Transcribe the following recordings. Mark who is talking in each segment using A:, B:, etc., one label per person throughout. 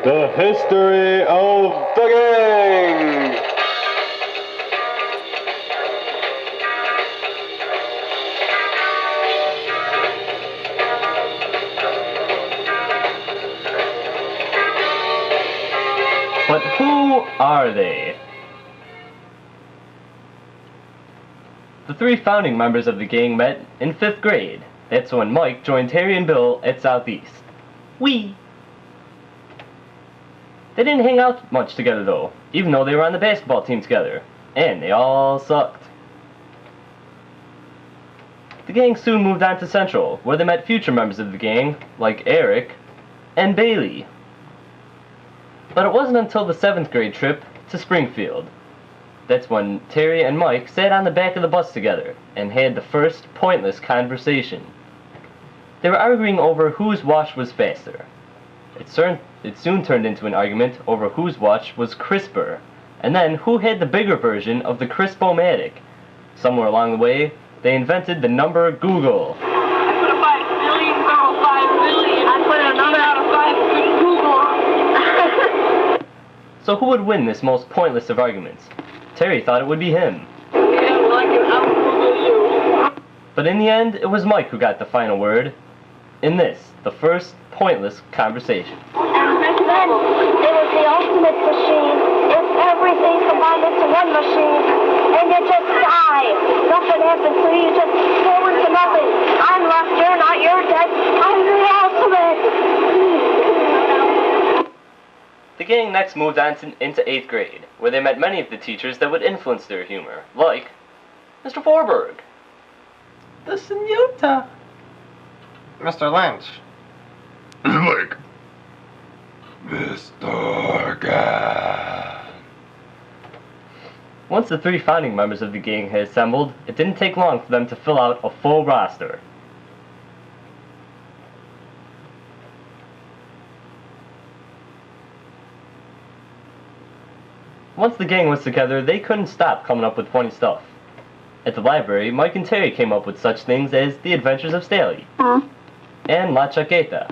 A: The history of the gang!
B: But who are they? The three founding members of the gang met in 5th grade. That's when Mike joined Terry and Bill at Southeast. They didn't hang out much together though, even though they were on the basketball team together. And they all sucked. The gang soon moved on to Central, where they met future members of the gang, like Eric and Bailey. But it wasn't until the 7th grade trip to Springfield. That's when Terry and Mike sat on the back of the bus together and had the first pointless conversation. They were arguing over whose watch was faster. It soon turned into an argument over whose watch was crisper, and then who had the bigger version of the Crispo-matic. Somewhere along the way, they invented the number Google.
C: I put a 5 billion, girl, 5 billion. I put a number out of 5 Google.
B: So who would win this most pointless of arguments? Terry thought it would be him.
C: Yeah, like it, I'll Google you.
B: But in the end, it was Mike who got the final word. In this, the first pointless conversation.
D: And then it was the ultimate machine. It's everything combined into one machine. And you just die. Nothing happens to you. You just go into nothing. I'm lost. You're not. You're dead. I'm the ultimate.
B: The gang next moved on into 8th grade, where they met many of the teachers that would influence their humor, like Mr. Forberg, the Senyota,
E: Mr. Lynch.
A: Like, Mr. Gan.
B: Once the three founding members of the gang had assembled, it didn't take long for them to fill out a full roster. Once the gang was together, they couldn't stop coming up with funny stuff. At the library, Mike and Terry came up with such things as The Adventures of Staley and La Chaqueta.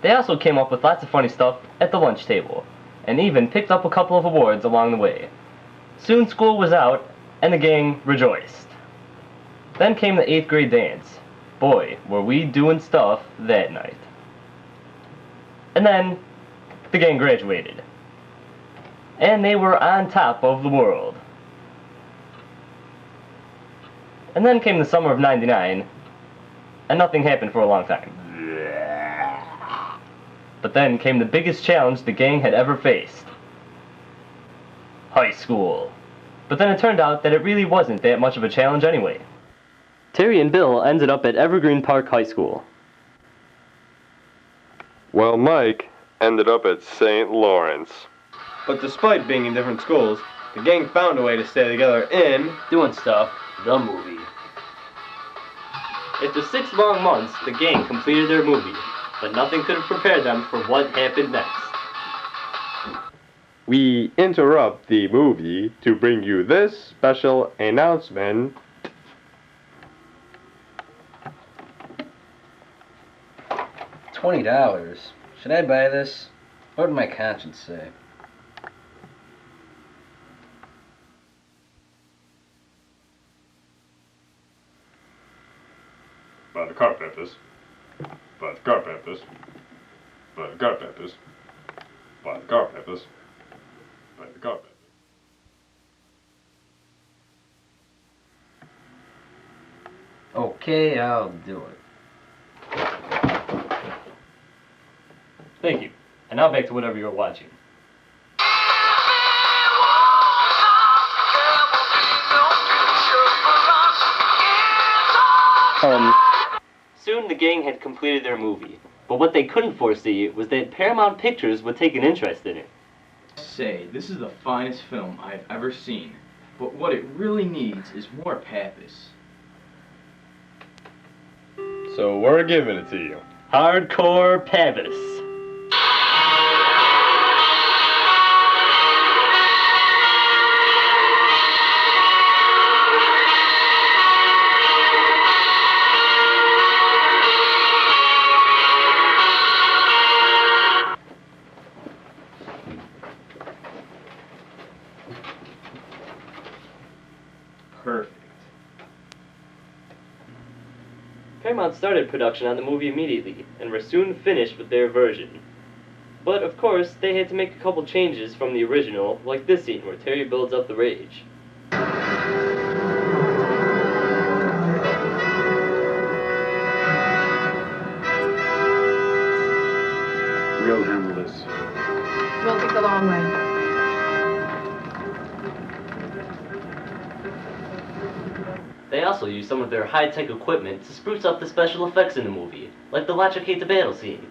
B: They also came up with lots of funny stuff at the lunch table, and even picked up a couple of awards along the way. Soon school was out, and the gang rejoiced. Then came the 8th grade dance. Boy, were we doing stuff that night. And then, the gang graduated. And they were on top of the world. And then came the summer of '99, and nothing happened for a long time. But then came the biggest challenge the gang had ever faced. High school. But then it turned out that it really wasn't that much of a challenge anyway. Terry and Bill ended up at Evergreen Park High School.
A: While Mike ended up at St. Lawrence.
E: But despite being in different schools, the gang found a way to stay together in
B: Doin Stuff, the movie. After 6 long months, the gang completed their movie, but nothing could have prepared them for what happened next.
A: We interrupt the movie to bring you this special announcement.
F: $20. Should I buy this? What would my conscience say?
A: By the Carpenters. By the Carpenters. By the Carpenters. By the Carpenters. By the Carpenters.
F: Okay, I'll do it.
B: Thank you. And now back to whatever you're watching. Soon the gang had completed their movie, but what they couldn't foresee was that Paramount Pictures would take an interest in it.
G: Say, this is the finest film I've ever seen, but what it really needs is more pathos.
A: So we're giving it to you.
B: Hardcore Pavis. Paramount started production on the movie immediately, and were soon finished with their version. But of course, they had to make a couple changes from the original, like this scene where Terry builds up the rage.
A: We'll handle this.
C: We'll take the long way.
B: They also used some of their high-tech equipment to spruce up the special effects in the movie, like the Lachaketa battle scene.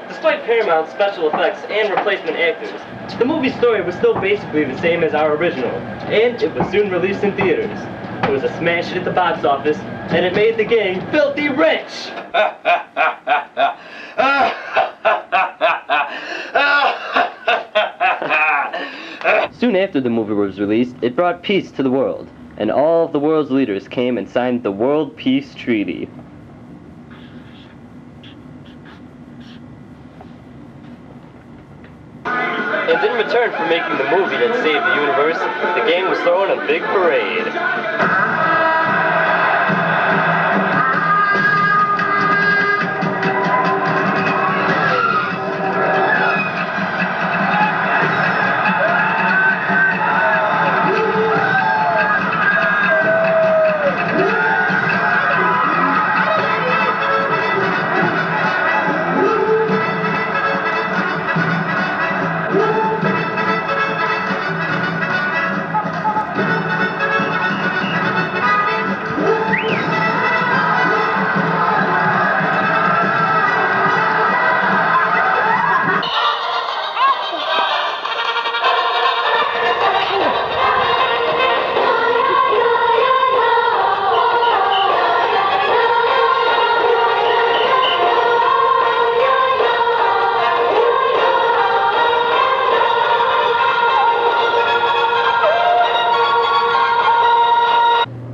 B: Despite Paramount's special effects and replacement actors, the movie's story was still basically the same as our original, and it was soon released in theaters. It was a smash hit at the box office, and it made the gang filthy rich! Soon after the movie was released, it brought peace to the world, and all of the world's leaders came and signed the World Peace Treaty. And in return for making the movie that saved the universe, the gang was throwing a big parade.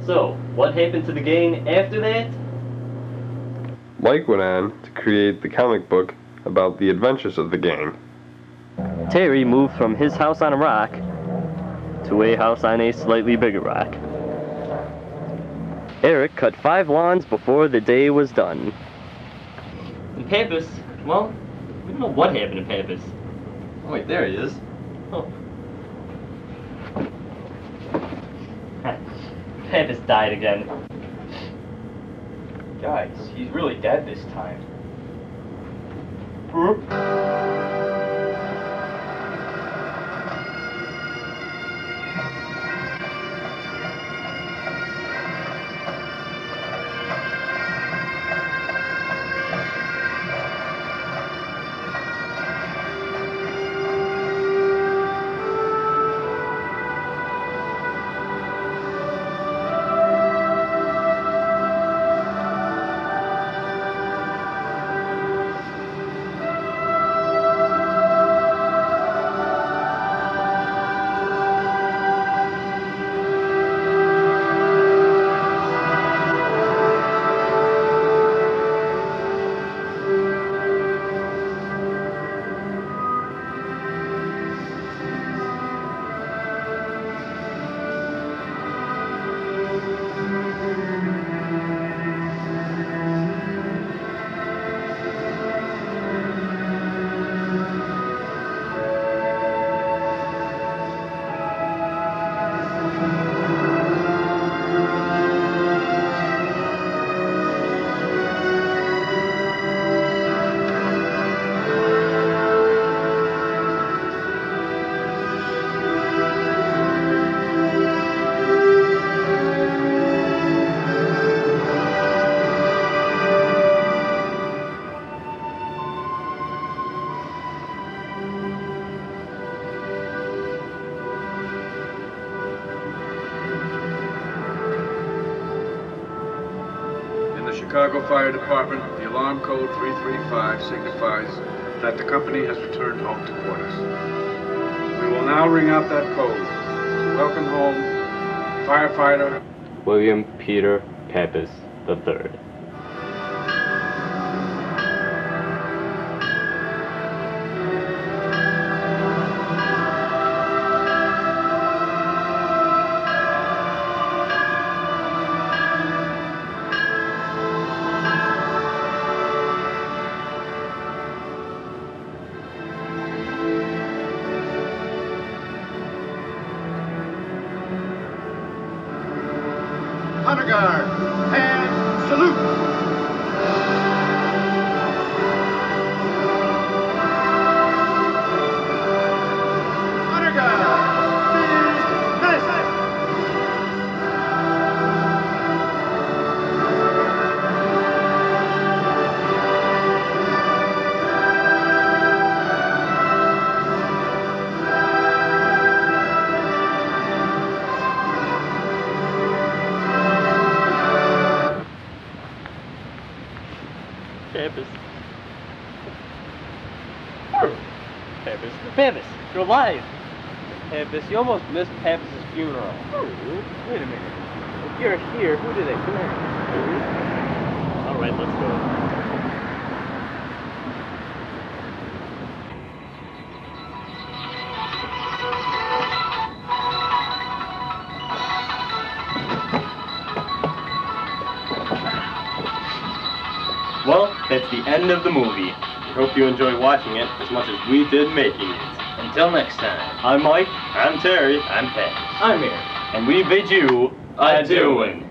B: So, what happened to the gang after that?
E: Mike went on to create the comic book about the adventures of the gang.
B: Terry moved from his house on a rock to a house on a slightly bigger rock. Eric cut 5 lawns before the day was done. And Pappas, well, we don't know what happened to Pappas.
G: Oh, wait, there he is.
B: Oh. Pappas died again.
G: Guys, he's really dead this time.
H: the Chicago Fire Department, the alarm code 335 signifies that the company has returned home to quarters. We will now ring out that code. Welcome home, firefighter
B: William Peter Pappas III.
H: Honor Guard, and salute! Honor Guard, please,
B: Pappas. Pappas. Pappas, you're alive. Pappas, you almost missed Pappas' funeral. Wait a minute. If you're here, who did it? Come here. Alright, let's go. Well, that's the end of the movie. We hope you enjoy watching it as much as we did making it.
F: Until next time.
B: I'm Mike. I'm Terry.
F: I'm Pat.
G: I'm here.
B: And we bid you adieu.